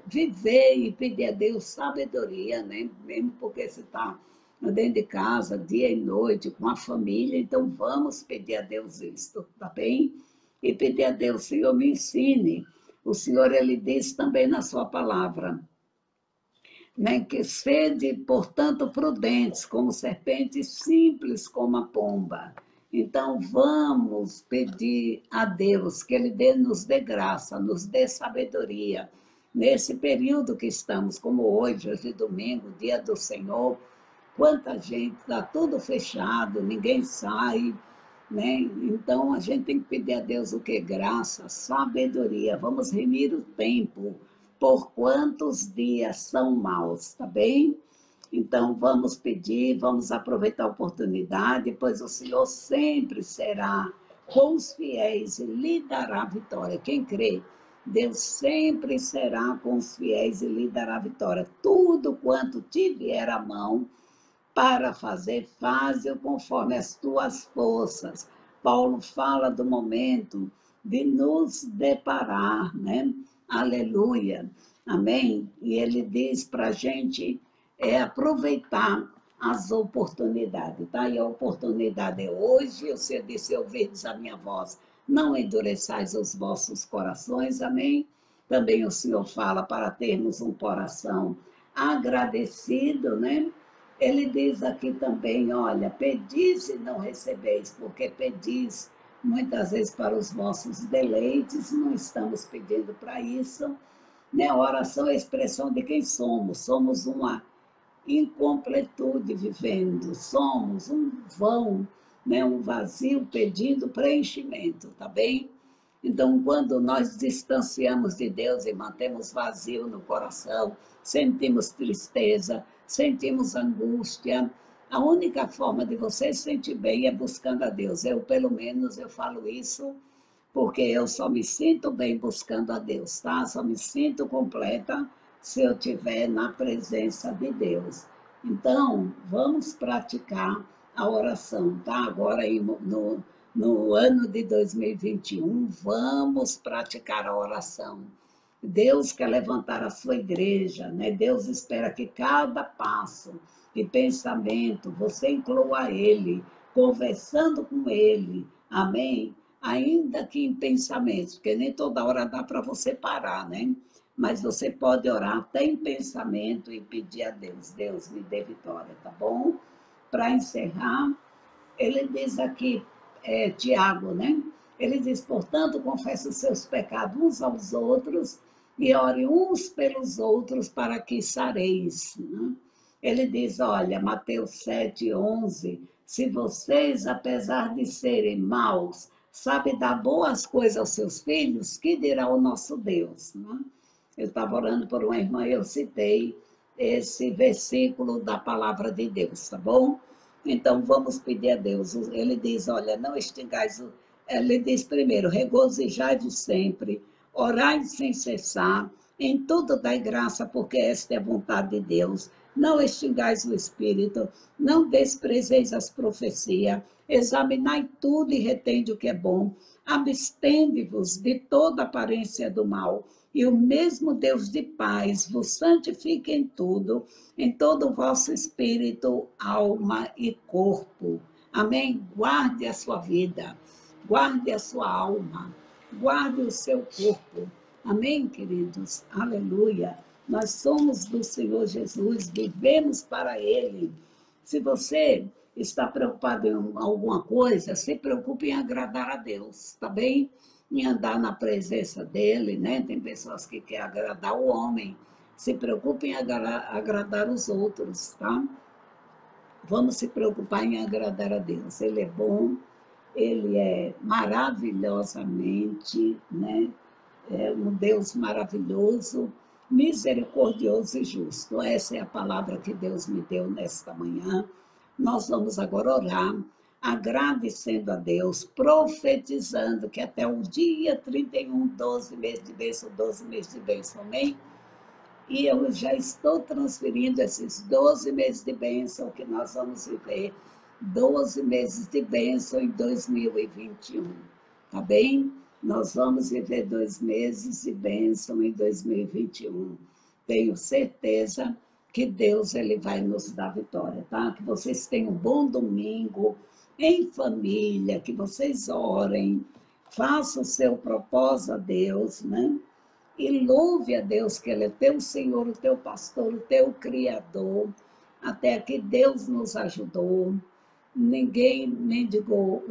viver e pedir a Deus sabedoria, né? Mesmo porque você está dentro de casa, dia e noite, com a família, então vamos pedir a Deus isso, tá bem? E pedir a Deus, Senhor, me ensine. O Senhor, ele diz também na sua palavra, né, que sede, portanto, prudentes, como serpentes, simples como a pomba. Então, vamos pedir a Deus que Ele nos dê graça, nos dê sabedoria. Nesse período que estamos, como hoje é domingo, dia do Senhor, quanta gente, está tudo fechado, ninguém sai, né? Então, a gente tem que pedir a Deus o que? Graça, sabedoria. Vamos remir o tempo, por quantos dias são maus, tá bem? Então, vamos pedir, vamos aproveitar a oportunidade, pois o Senhor sempre será com os fiéis e lhe dará vitória. Quem crê, Deus sempre será com os fiéis e lhe dará vitória. Tudo quanto te vier à mão para fazer, faze-o conforme as tuas forças. Paulo fala do momento de nos deparar, né? Aleluia, amém? E ele diz para a gente aproveitar as oportunidades, tá? E a oportunidade é hoje, o Senhor disse, ouvirdes a minha voz, não endureçais os vossos corações, amém? Também o Senhor fala para termos um coração agradecido, né? Ele diz aqui também, olha, pedis e não recebeis, porque pedis muitas vezes para os vossos deleites, não estamos pedindo para isso, né? A oração é a expressão de quem somos, somos uma incompletude vivendo, somos um vão, né? Um vazio pedindo preenchimento, tá bem? Então, quando nós distanciamos de Deus e mantemos vazio no coração, sentimos tristeza, sentimos angústia, a única forma de você se sentir bem é buscando a Deus. Eu, pelo menos, eu falo isso porque eu só me sinto bem buscando a Deus, tá? Só me sinto completa se eu estiver na presença de Deus. Então, vamos praticar a oração, tá? Agora aí no ano de 2021, vamos praticar a oração. Deus quer levantar a sua igreja, né? Deus espera que cada passo e pensamento você inclua Ele, conversando com Ele, amém? Ainda que em pensamentos, porque nem toda hora dá para você parar, né? Mas você pode orar até em pensamento e pedir a Deus, Deus me dê vitória, tá bom? Para encerrar, ele diz aqui, Tiago, né? Ele diz, portanto, confesse os seus pecados uns aos outros e ore uns pelos outros para que sareis. Né? Ele diz, olha, Mateus 7:11, se vocês, apesar de serem maus, sabem dar boas coisas aos seus filhos, que dirá o nosso Deus? Né? Eu estava orando por uma irmã e eu citei esse versículo da palavra de Deus, tá bom? Então, vamos pedir a Deus. Ele diz, olha, não extingais, ele diz primeiro, regozijai-vos sempre, orai sem cessar, em tudo dai graça, porque esta é a vontade de Deus. Não extingais o Espírito, não desprezeis as profecias, examinai tudo e retende o que é bom, abstende-vos de toda aparência do mal, e o mesmo Deus de paz vos santifique em todo o vosso espírito, alma e corpo. Amém? Guarde a sua vida, guarde a sua alma, guarde o seu corpo. Amém, queridos? Aleluia. Nós somos do Senhor Jesus, vivemos para Ele. Se você está preocupado em alguma coisa, se preocupe em agradar a Deus, tá bem? Em andar na presença dEle, né? Tem pessoas que querem agradar o homem, se preocupe em agradar os outros, tá? Vamos se preocupar em agradar a Deus. Ele é bom, Ele é maravilhosamente, né? É um Deus maravilhoso, misericordioso e justo. Essa é a palavra que Deus me deu nesta manhã. Nós vamos agora orar. agradecendo a Deus, profetizando que até o dia 31, 12 meses de bênção, 12 meses de bênção, amém? E eu já estou transferindo esses 12 meses de bênção que nós vamos viver, 12 meses de bênção em 2021, tá bem? Nós vamos viver 2 meses de bênção em 2021. Tenho certeza que Deus ele vai nos dar vitória, tá? Que vocês tenham um bom domingo em família, que vocês orem, façam o seu propósito a Deus, né? E louve a Deus, que Ele é teu Senhor, o teu pastor, o teu Criador. Até aqui Deus nos ajudou. Ninguém mendigou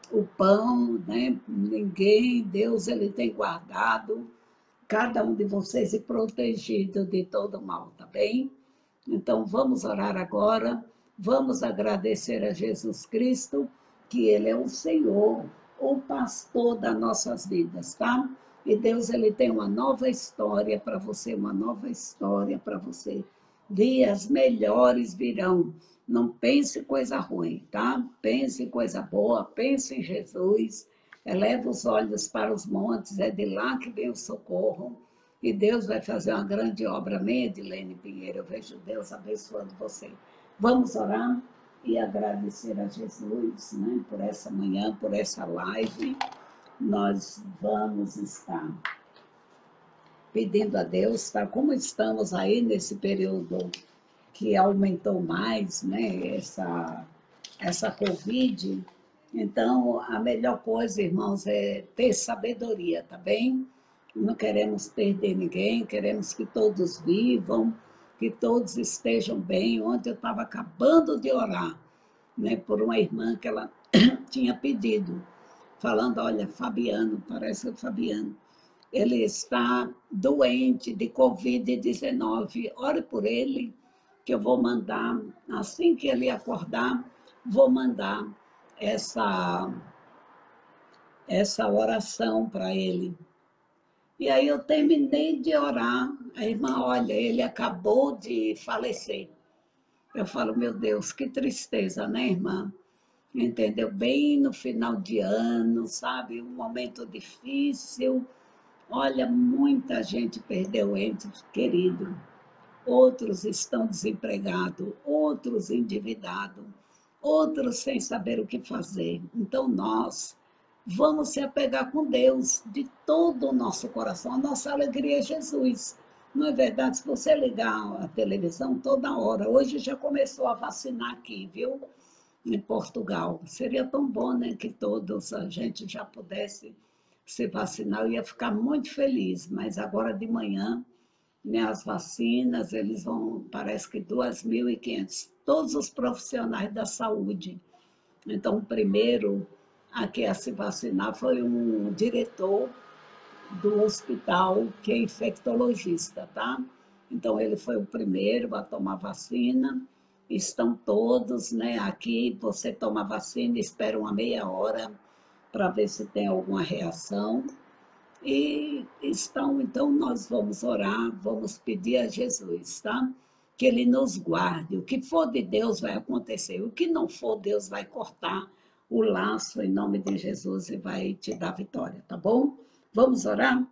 o pão, né? Ninguém, Deus ele tem guardado cada um de vocês e protegido de todo mal, tá bem? Então vamos orar agora, vamos agradecer a Jesus Cristo, que Ele é o Senhor, o pastor das nossas vidas, tá? E Deus ele tem uma nova história para você, uma nova história para você. Dias melhores virão. Não pense coisa ruim, tá? Pense em coisa boa, pense em Jesus. Eleva os olhos para os montes, é de lá que vem o socorro. E Deus vai fazer uma grande obra. Amém, Edilene Pinheiro? Eu vejo Deus abençoando você. Vamos orar e agradecer a Jesus, né, por essa manhã, por essa live. Nós vamos estar pedindo a Deus, tá? Como estamos aí nesse período que aumentou mais, né, essa Covid, então a melhor coisa, irmãos, é ter sabedoria, tá bem? Não queremos perder ninguém, queremos que todos vivam, que todos estejam bem. Ontem eu estava acabando de orar, né, por uma irmã que ela tinha pedido, falando, olha, Fabiano, parece o Fabiano, ele está doente de Covid-19, ore por ele, que eu vou mandar, assim que ele acordar, vou mandar essa, essa oração para ele. E aí eu terminei de orar, a irmã, olha, ele acabou de falecer. Eu falo, meu Deus, que tristeza, né, irmã? Entendeu? Bem no final de ano, sabe? Um momento difícil. Olha, muita gente perdeu ente querido. Outros estão desempregados, outros endividados, outros sem saber o que fazer. Então, nós vamos se apegar com Deus de todo o nosso coração. A nossa alegria é Jesus. Não é verdade? Se você ligar a televisão toda hora, hoje já começou a vacinar aqui, viu? Em Portugal. Seria tão bom, né, que todos a gente já pudesse se vacinar. Eu ia ficar muito feliz, mas agora de manhã, né, as vacinas, eles vão, parece que 2.500, todos os profissionais da saúde. Então, o primeiro a se vacinar foi um diretor do hospital, que é infectologista, tá? Então, ele foi o primeiro a tomar vacina. Estão todos, né? Aqui você toma vacina, espera uma meia hora para ver se tem alguma reação. E estão, então, nós vamos orar, vamos pedir a Jesus, tá? Que Ele nos guarde. O que for de Deus vai acontecer. O que não for, Deus vai cortar o laço em nome de Jesus e vai te dar vitória, tá bom? Vamos orar?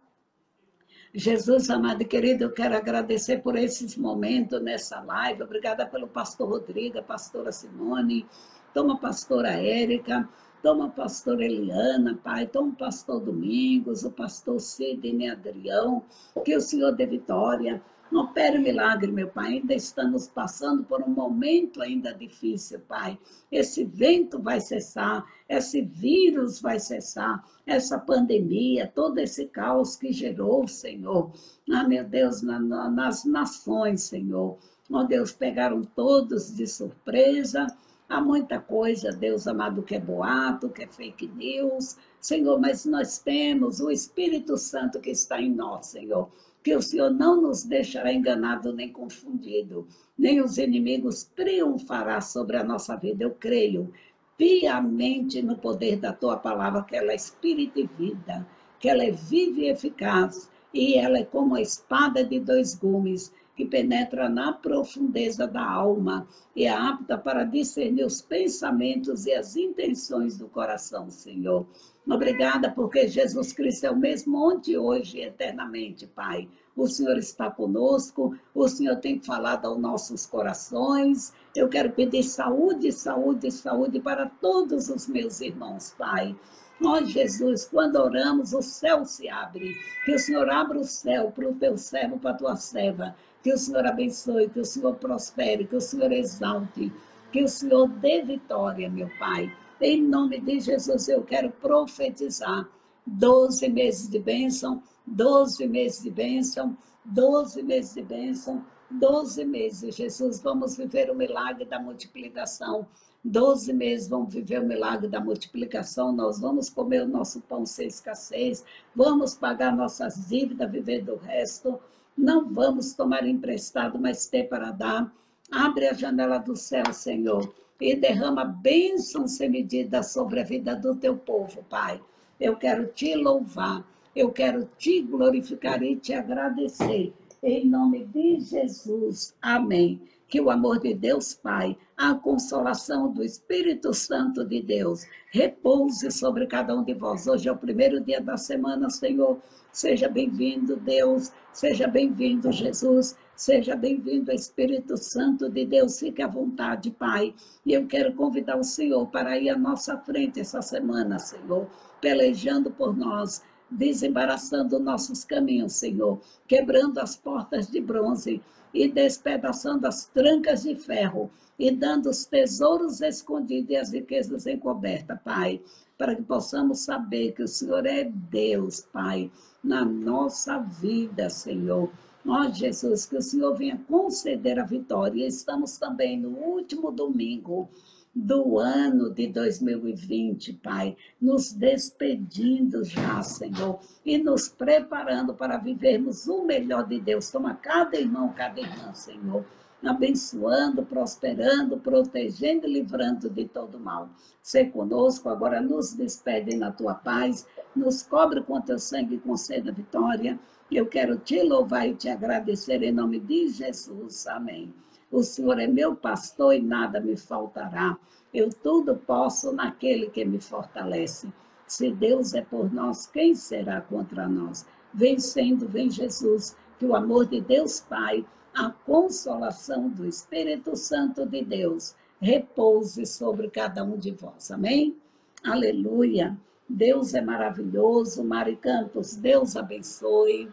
Jesus, amado e querido, eu quero agradecer por esses momentos nessa live. Obrigada pelo pastor Rodrigo, a pastora Simone, toma a pastora Érica, toma a pastora Eliana, Pai, toma o pastor Domingos, o pastor Sidney Adrião, que o Senhor dê vitória. Não opere milagre, meu Pai. Ainda estamos passando por um momento ainda difícil, Pai. Esse vento vai cessar, esse vírus vai cessar, essa pandemia, todo esse caos que gerou, Senhor. Ah, meu Deus, nas nações, Senhor. Oh, Deus, pegaram todos de surpresa. Há muita coisa, Deus amado, que é boato, que é fake news. Senhor, mas nós temos o Espírito Santo que está em nós, Senhor. Que o Senhor não nos deixará enganado nem confundido, nem os inimigos triunfará sobre a nossa vida. Eu creio piamente no poder da tua palavra, que ela é espírito e vida, que ela é viva e eficaz, e ela é como a espada de dois gumes, que penetra na profundeza da alma e é apta para discernir os pensamentos e as intenções do coração, Senhor. Obrigada, porque Jesus Cristo é o mesmo ontem, hoje e eternamente, Pai. O Senhor está conosco, o Senhor tem falado aos nossos corações. Eu quero pedir saúde, saúde, saúde para todos os meus irmãos, Pai. Ó Jesus, quando oramos, o céu se abre. Que o Senhor abra o céu para o teu servo, para a tua serva. Que o Senhor abençoe, que o Senhor prospere, que o Senhor exalte, que o Senhor dê vitória, meu Pai. Em nome de Jesus, eu quero profetizar 12 meses de bênção, 12 meses de bênção, 12 meses de bênção, 12 meses. Jesus, vamos viver o milagre da multiplicação. 12 meses vamos viver o milagre da multiplicação, nós vamos comer o nosso pão sem escassez, vamos pagar nossas dívidas, viver do resto, não vamos tomar emprestado, mas ter para dar. Abre a janela do céu, Senhor, e derrama bênção sem medida sobre a vida do teu povo, Pai. Eu quero te louvar, eu quero te glorificar e te agradecer. Em nome de Jesus. Amém. Que o amor de Deus Pai, a consolação do Espírito Santo de Deus, repouse sobre cada um de vós. Hoje é o primeiro dia da semana, Senhor. Seja bem-vindo, Deus. Seja bem-vindo, Jesus. Seja bem-vindo, Espírito Santo de Deus. Fique à vontade, Pai. E eu quero convidar o Senhor para ir à nossa frente essa semana, Senhor, pelejando por nós, desembaraçando nossos caminhos, Senhor, quebrando as portas de bronze e despedaçando as trancas de ferro e dando os tesouros escondidos e as riquezas encobertas, Pai, para que possamos saber que o Senhor é Deus, Pai, na nossa vida, Senhor. Ó Jesus, que o Senhor venha conceder a vitória. E estamos também no último domingo do ano de 2020, Pai, nos despedindo já, Senhor, e nos preparando para vivermos o melhor de Deus. Toma cada irmão, cada irmã, Senhor, abençoando, prosperando, protegendo e livrando de todo mal. Sê conosco, agora nos despede na tua paz, nos cobre com teu sangue e conceda vitória. Eu quero te louvar e te agradecer em nome de Jesus. Amém. O Senhor é meu pastor e nada me faltará. Eu tudo posso naquele que me fortalece. Se Deus é por nós, quem será contra nós? Vencendo, vem Jesus, que o amor de Deus Pai, a consolação do Espírito Santo de Deus, repouse sobre cada um de vós. Amém? Aleluia. Deus é maravilhoso. Mari Campos, Deus abençoe.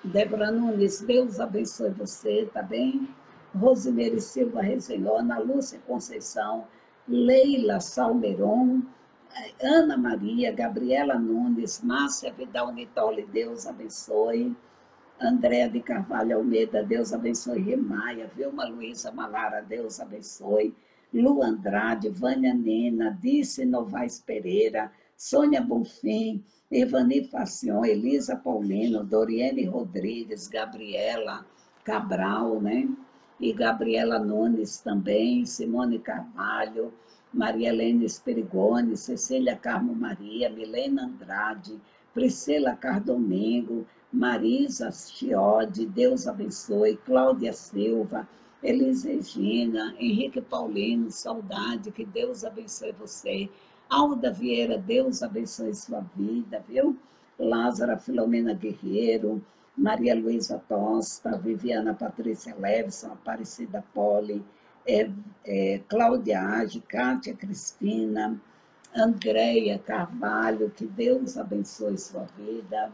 Débora Nunes, Deus abençoe você, tá bem? Rosimeire Silva Rezenhou, Ana Lúcia Conceição, Leila Salmeron, Ana Maria, Gabriela Nunes, Márcia Vidal Nitoli, Deus abençoe. Andréa de Carvalho Almeida, Deus abençoe. Rimaia, Vilma Luísa Malara, Deus abençoe. Lu Andrade, Vânia Nina, Dice Novaes Pereira, Sônia Bonfim, Evani Facion, Elisa Paulino, Doriane Rodrigues, Gabriela Cabral, né? E Gabriela Nunes também, Simone Carvalho, Maria Helena Esperigone, Cecília Carmo Maria, Milena Andrade, Priscila Cardomingo, Marisa Chiodi, Deus abençoe, Cláudia Silva, Elis Regina, Henrique Paulino, saudade, que Deus abençoe você. Alda Vieira, Deus abençoe sua vida, viu? Lázara Filomena Guerreiro, Maria Luísa Tosta, Viviana Patrícia Levson, Aparecida Poli, Cláudia Age, Kátia Cristina, Andréia Carvalho, que Deus abençoe sua vida.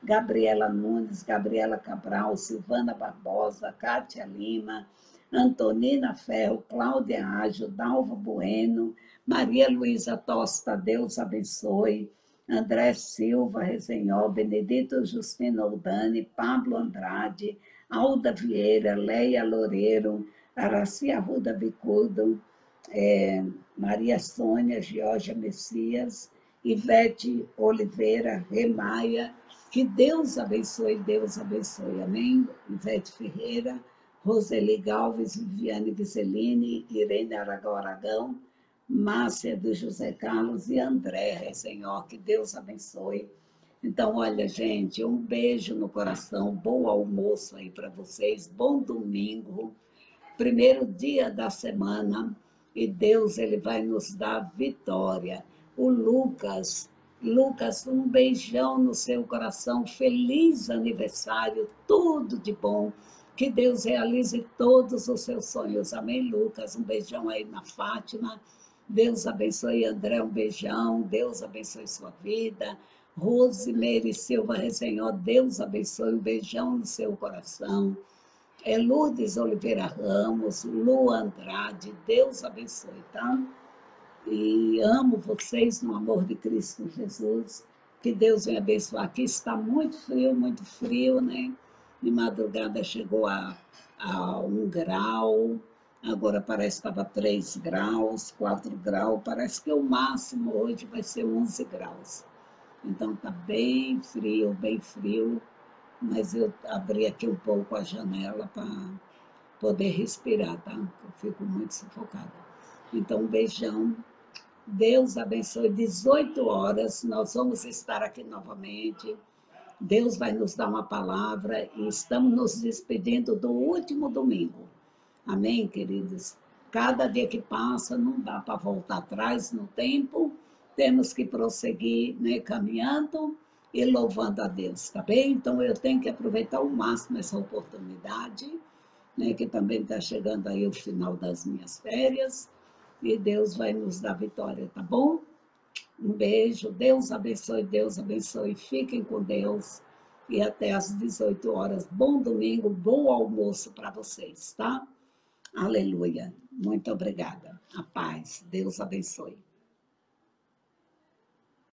Gabriela Nunes, Gabriela Cabral, Silvana Barbosa, Kátia Lima, Antonina Ferro, Cláudia Ágio, Dalva Bueno, Maria Luísa Tosta, Deus abençoe, André Silva Rezenhol, Benedito Justino Oldani, Pablo Andrade, Alda Vieira, Leia Loureiro, Araci Arruda Bicudo, Maria Sônia, Georgia Messias, Ivete Oliveira, Remaia, que Deus abençoe, amém? Ivete Ferreira, Roseli Galves, Viviane Vizeline, Irene Aragão, Márcia do José Carlos e André Senhor, que Deus abençoe. Então, olha, gente, um beijo no coração, bom almoço aí para vocês, bom domingo, primeiro dia da semana, e Deus ele vai nos dar vitória. O Lucas, um beijão no seu coração, feliz aniversário, tudo de bom. Que Deus realize todos os seus sonhos. Amém, Lucas? Um beijão aí na Fátima. Deus abençoe, André, um beijão. Deus abençoe sua vida. Rosimeire Silva Resenhó, Deus abençoe, um beijão no seu coração. Lourdes Oliveira Ramos, Lu Andrade, Deus abençoe, tá? E amo vocês no amor de Cristo Jesus. Que Deus venha abençoar. Aqui está muito frio, né? De madrugada chegou a 1 grau, agora parece que estava 3 graus, 4 graus, parece que o máximo hoje vai ser 11 graus. Então está bem frio, mas eu abri aqui um pouco a janela para poder respirar, tá? Eu fico muito sufocada. Então, um beijão. Deus abençoe. 18 horas, nós vamos estar aqui novamente. Deus vai nos dar uma palavra e estamos nos despedindo do último domingo. Amém, queridos? Cada dia que passa não dá para voltar atrás no tempo, temos que prosseguir, né, caminhando e louvando a Deus, tá bem? Então eu tenho que aproveitar ao máximo essa oportunidade, né, que também está chegando aí o final das minhas férias, e Deus vai nos dar vitória, tá bom? Um beijo, Deus abençoe, fiquem com Deus e até às 18 horas. Bom domingo, bom almoço para vocês, tá? Aleluia. Muito obrigada. A paz. Deus abençoe.